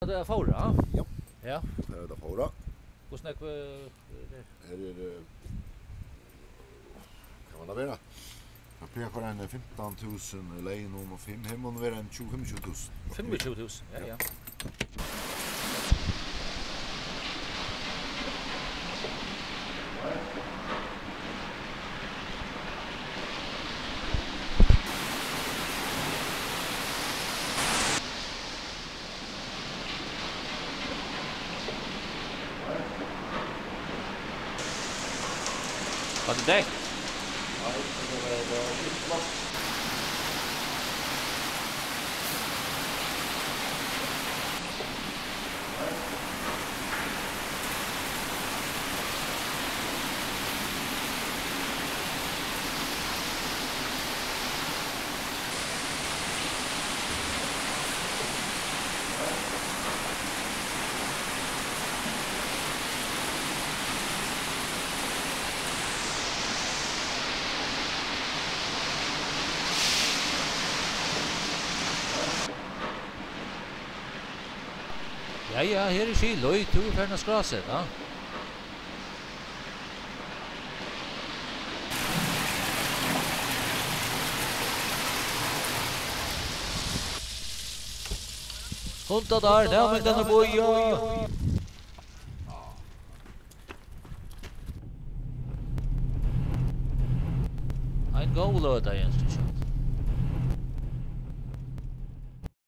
Det är Faroe, ja. Ja. Det är Faroe. Hur snack Här kan man vara. Jag pekar en 15 000 lei nummer 5. Här måste vara en 25 000. 25 000, ja. Vad är det? Ja, här är skil, oj, tog färna skraset, ja. Hunta där, där med denna boja. Ein goal där, Jens.